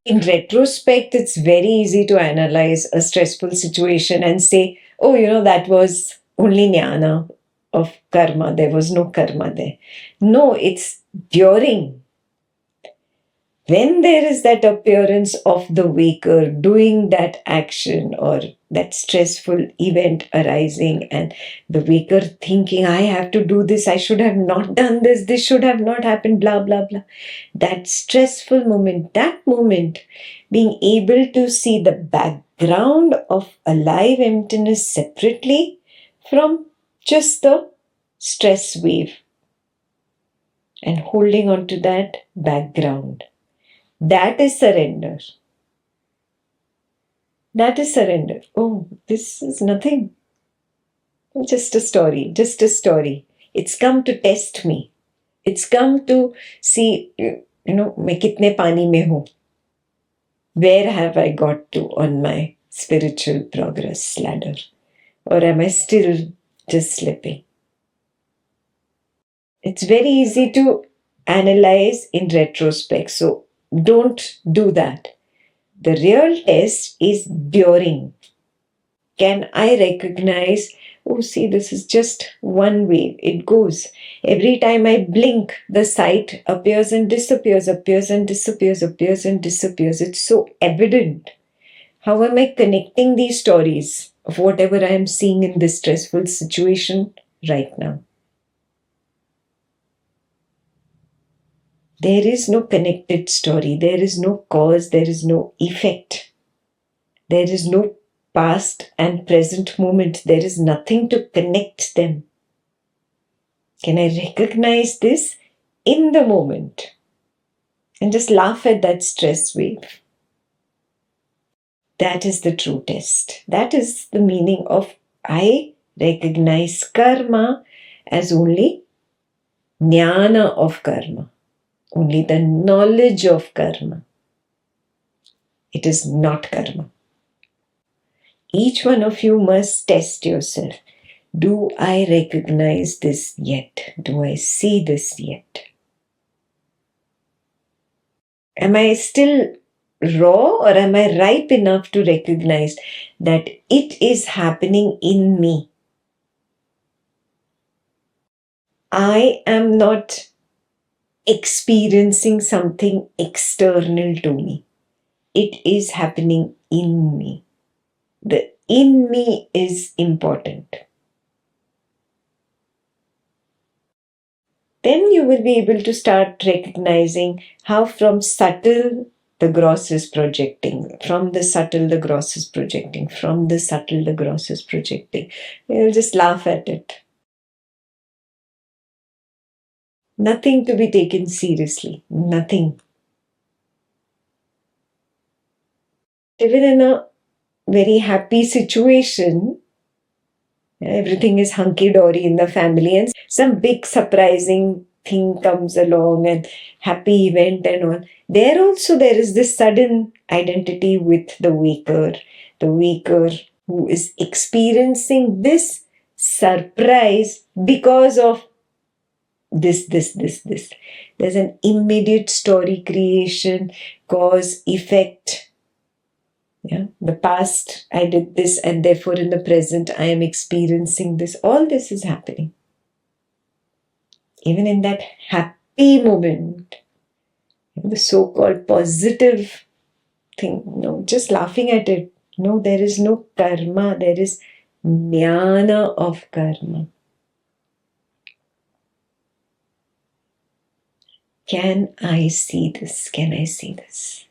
In retrospect, it's very easy to analyze a stressful situation and say, oh, that was only jnana of karma. There was no karma there. No, it's during. When there is that appearance of the waker doing that action or that stressful event arising, and the waker thinking, I have to do this, I should have not done this should have not happened, blah, blah, blah. That stressful moment, that moment, being able to see the background of alive emptiness separately from just the stress wave and holding on to that background. That is surrender. That is surrender. Oh, this is nothing. Just a story, just a story. It's come to test me. It's come to see, मैं कितने पानी में हूँ. Where have I got to on my spiritual progress ladder? Or am I still just slipping? It's very easy to analyze in retrospect. So don't do that. The real test is during. Can I recognize, oh, see, this is just one wave. It goes. Every time I blink, the sight appears and disappears, appears and disappears, appears and disappears. It's so evident. How am I connecting these stories of whatever I am seeing in this stressful situation right now? There is no connected story. There is no cause. There is no effect. There is no past and present moment. There is nothing to connect them. Can I recognize this in the moment and just laugh at that stress wave? That is the true test. That is the meaning of I recognize karma as only jnana of karma. Only the knowledge of karma. It is not karma. Each one of you must test yourself. Do I recognize this yet? Do I see this yet? Am I still raw or am I ripe enough to recognize that it is happening in me? I am not experiencing something external to me. It is happening in me. The in me is important. Then you will be able to start recognizing how from subtle the gross is projecting. From the subtle the gross is projecting. From the subtle the gross is projecting. You'll just laugh at it. Nothing to be taken seriously. Nothing. Even in a very happy situation, everything is hunky-dory in the family and some big surprising thing comes along and happy event and all. There also there is this sudden identity with the waker who is experiencing this surprise because of this. There's an immediate story creation, cause, effect. Yeah, the past I did this and therefore in the present I am experiencing this. All this is happening. Even in that happy moment, the so-called positive thing, just laughing at it. No, there is no karma, there is jnana of karma. Can I see this? Can I see this?